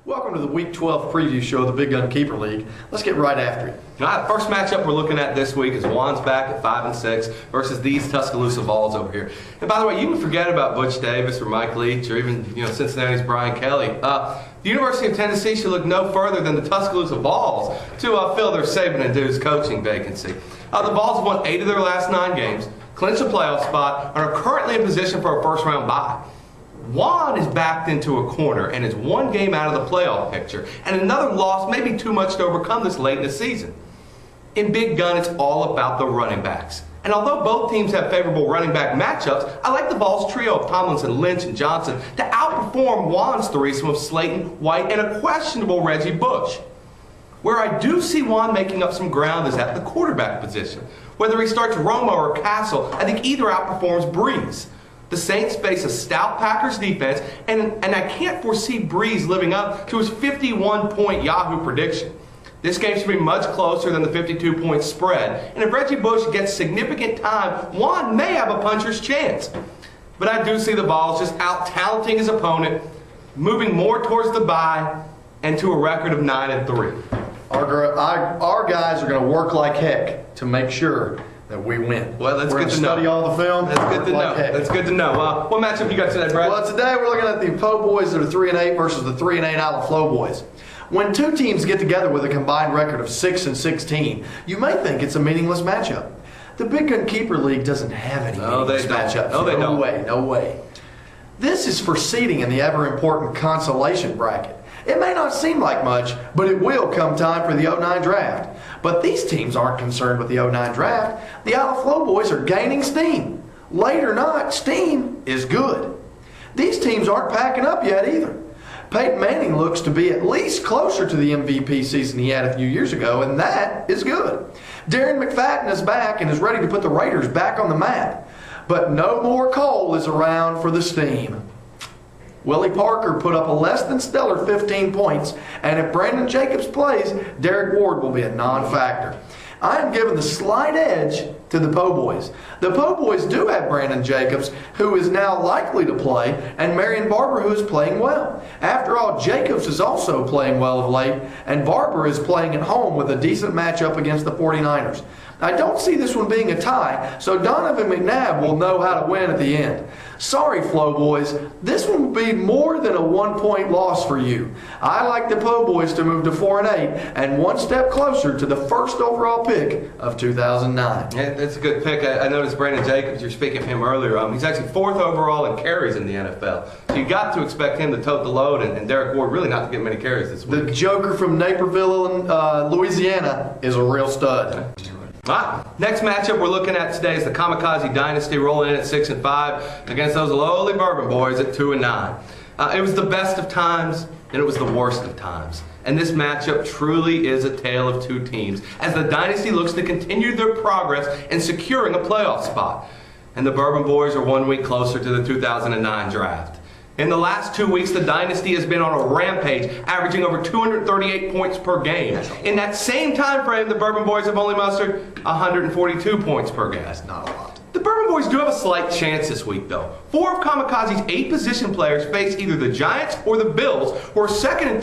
Welcome to the Week 12 preview show of the Big Gun Keeper League. Let's get right after it. All right, first matchup we're looking at this week is Juan's back at 5-6 versus these Tuscaloosa Vols over here. And by the way, you can forget about Butch Davis or Mike Leach or even Cincinnati's Brian Kelly. The University of Tennessee should look no further than the Tuscaloosa Vols to fill their Saban-induced coaching vacancy. The Vols have won 8 of their last 9 games, clinched a playoff spot, and are currently in position for a first-round bye. Juan is backed into a corner and is 1 game out of the playoff picture, and another loss may be too much to overcome this late in the season. In Big Gun, it's all about the running backs. And although both teams have favorable running back matchups, I like the Vols trio of Tomlinson, Lynch, and Johnson to outperform Juan's threesome of Slayton, White, and a questionable Reggie Bush. Where I do see Juan making up some ground is at the quarterback position. Whether he starts Romo or Castle, I think either outperforms Breeze. The Saints face a stout Packers defense, and I can't foresee Breeze living up to his 51-point Yahoo prediction. This game should be much closer than the 52-point spread, and if Reggie Bush gets significant time, Juan may have a puncher's chance. But I do see the Vols just out-talenting his opponent, moving more towards the bye, and to a record of 9-3. Our guys are going to work like heck to make sure that we win. Well, that's good to know. Study all the film. That's good to know. That's good to know. What matchup you got today, Brad? Well, today we're looking at the Po Boys that are 3-8 versus the 3-8 Isle Flow Boys. When two teams get together with a combined record of 6-16, you may think it's a meaningless matchup. The Big Gun Keeper League doesn't have any meaningless matchups. No, they don't. No way. This is for seeding in the ever-important consolation bracket. It may not seem like much, but it will come time for the 09 draft. But these teams aren't concerned with the 09 draft. The Isle Flow Boys are gaining steam. Late or not, steam is good. These teams aren't packing up yet either. Peyton Manning looks to be at least closer to the MVP season he had a few years ago, and that is good. Darren McFadden is back and is ready to put the Raiders back on the map. But no more coal is around for the steam. Willie Parker put up a less than stellar 15 points, and if Brandon Jacobs plays, Derek Ward will be a non-factor. I am giving the slight edge to the Po Boys. The Po Boys do have Brandon Jacobs, who is now likely to play, and Marion Barber, who is playing well. After all, Jacobs is also playing well of late, and Barber is playing at home with a decent matchup against the 49ers. I don't see this one being a tie, so Donovan McNabb will know how to win at the end. Sorry, Flow Boys, this one will be more than a 1-point loss for you. I like the Po Boys to move to 4-8 and 1 step closer to the first overall pick of 2009. Yeah, that's a good pick. I noticed Brandon Jacobs, you're speaking of him earlier. He's actually 4th overall in carries in the NFL. So you got to expect him to tote the load, and Derek Ward really not to get many carries this week. The Joker from Naperville, Louisiana is a real stud. All right, next matchup we're looking at today is the Kamikaze Dynasty rolling in at 6-5 against those lowly Bourbon Boys at 2-9. It was the best of times and it was the worst of times. And this matchup truly is a tale of two teams as the Dynasty looks to continue their progress in securing a playoff spot. And the Bourbon Boys are 1 week closer to the 2009 draft. In the last 2 weeks, the Dynasty has been on a rampage, averaging over 238 points per game. In that same time frame, the Bourbon Boys have only mustered 142 points per game. That's not a lot. The Bourbon Boys do have a slight chance this week, though. 4 of Kamikaze's 8 position players face either the Giants or the Bills, who are 2nd and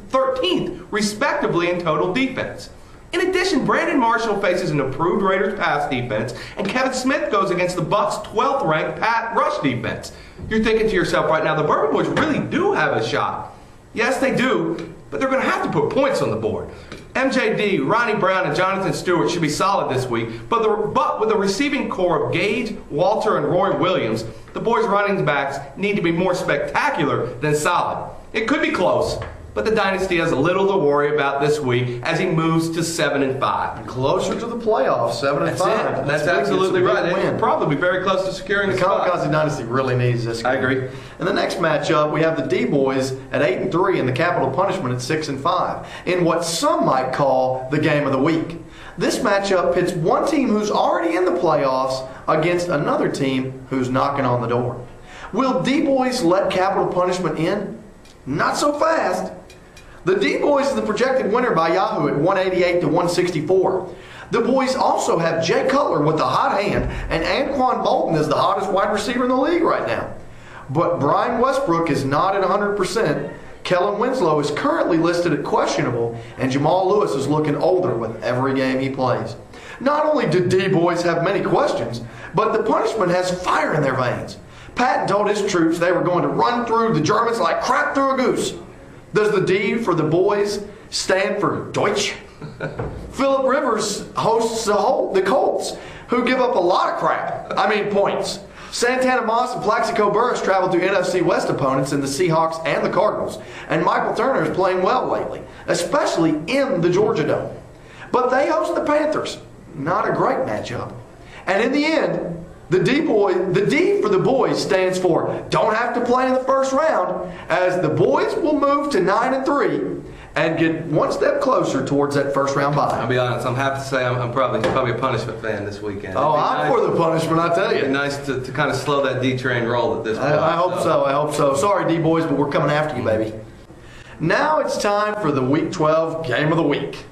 13th, respectively, in total defense. In addition, Brandon Marshall faces an improved Raiders pass defense, and Kevin Smith goes against the Bucs' 12th ranked rush defense. You're thinking to yourself right now, the Bourbon Boys really do have a shot. Yes, they do, but they're going to have to put points on the board. MJD, Ronnie Brown, and Jonathan Stewart should be solid this week, but with a receiving core of Gage, Walter, and Roy Williams, the boys' running backs need to be more spectacular than solid. It could be close, but the Dynasty has a little to worry about this week as he moves to 7-5. Closer to the playoffs, 7-5. That's absolutely right. They'll probably be very close to securing the spot. Kamikaze Dynasty really needs this game. I agree. In the next matchup, we have the D-Boys at 8-3 and the Capital Punishment at 6-5 in what some might call the game of the week. This matchup pits one team who's already in the playoffs against another team who's knocking on the door. Will D-Boys let Capital Punishment in? Not so fast. The D-Boys is the projected winner by Yahoo at 188 to 164. The boys also have Jay Cutler with the hot hand, and Anquan Bolton is the hottest wide receiver in the league right now. But Brian Westbrook is not at 100%. Kellen Winslow is currently listed at questionable, and Jamal Lewis is looking older with every game he plays. Not only do D-boys have many questions, but the punishment has fire in their veins. Patton told his troops they were going to run through the Germans like crap through a goose. Does the D for the boys stand for Deutsch? Phillip Rivers hosts the Colts, who give up a lot of crap. Points. Santana Moss and Plaxico Burress traveled to NFC West opponents in the Seahawks and the Cardinals, and Michael Turner is playing well lately, especially in the Georgia Dome. But they host the Panthers. Not a great matchup. And in the end, the D for the boys stands for don't have to play in the first round, as the boys will move to 9-3 and get one step closer towards that first round bye. I'll be honest, I'm happy to say I'm probably a punishment fan this weekend. Oh, I'm for the punishment, I tell you. It'd be nice to kind of slow that D train roll at this point. I hope so. Sorry, D-boys, but we're coming after you, baby. Now it's time for the Week 12 Game of the Week.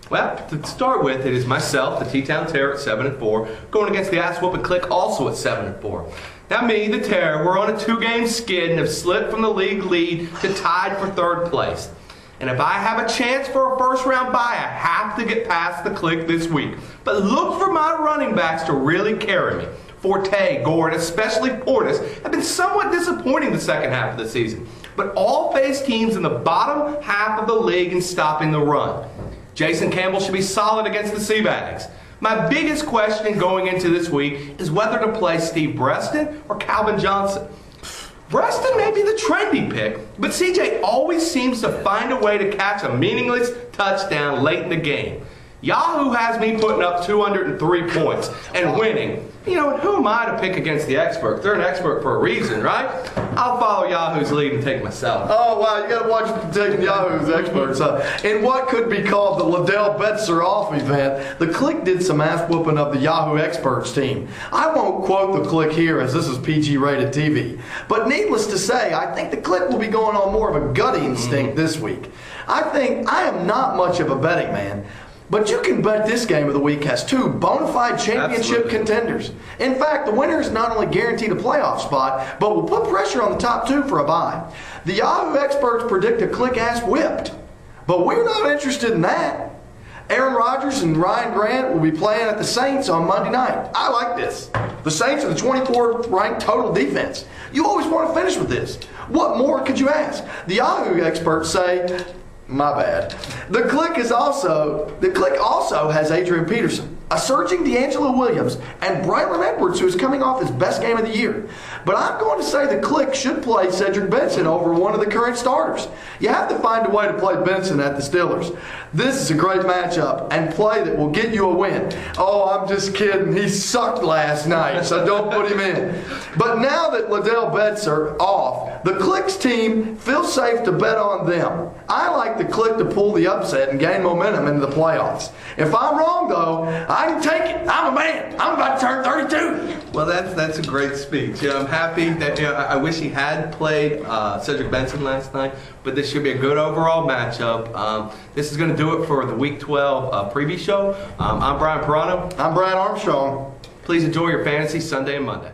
Well, to start with, it is myself, the T-Town Terror at 7-4, going against the Ass Whoopin' Click, also at 7-4. Now me, the Terror, we're on a 2-game skid and have slipped from the league lead to tied for 3rd place. And if I have a chance for a first round bye, I have to get past the Click this week. But look for my running backs to really carry me. Forte, Gore, and especially Portis have been somewhat disappointing the second half of the season, but all face teams in the bottom half of the league in stopping the run. Jason Campbell should be solid against the Seabags. My biggest question going into this week is whether to play Steve Breston or Calvin Johnson. Breston may be the trendy pick, but CJ always seems to find a way to catch a meaningless touchdown late in the game. Yahoo has me putting up 203 points and winning. You know, and who am I to pick against the expert? They're an expert for a reason, right? I'll follow Yahoo's lead and take myself. Oh, wow, you got to watch taking Yahoo's experts. In what could be called the Liddell Betzer off event, the Click did some ass whooping of the Yahoo experts team. I won't quote the Click here, as this is PG-rated TV. But needless to say, I think the Click will be going on more of a gut instinct this week. I am not much of a betting man, but you can bet this game of the week has 2 bona fide championship contenders. In fact, the winner is not only guaranteed a playoff spot, but will put pressure on the top 2 for a bye. The Yahoo experts predict a Click ass whipped, but we're not interested in that. Aaron Rodgers and Ryan Grant will be playing at the Saints on Monday night. I like this. The Saints are the 24th ranked total defense. You always want to finish with this. What more could you ask? The Yahoo experts say, my bad. The Click also has Adrian Peterson, a surging D'Angelo Williams, and Braylon Edwards, who is coming off his best game of the year. But I'm going to say the Click should play Cedric Benson over one of the current starters. You have to find a way to play Benson at the Steelers. This is a great matchup and play that will get you a win. Oh, I'm just kidding. He sucked last night, so don't put him in. But now that Liddell Betzer off, the Click's team feels safe to bet on them. I like the Click to pull the upset and gain momentum into the playoffs. If I'm wrong, though, I can take it. I'm a man. I'm about to turn 32. Well, that's a great speech. I'm happy that I wish he had played Cedric Benson last night, but this should be a good overall matchup. This is going to do it for the Week 12 preview show. I'm Brian Pirano. I'm Brian Armstrong. Please enjoy your fantasy Sunday and Monday.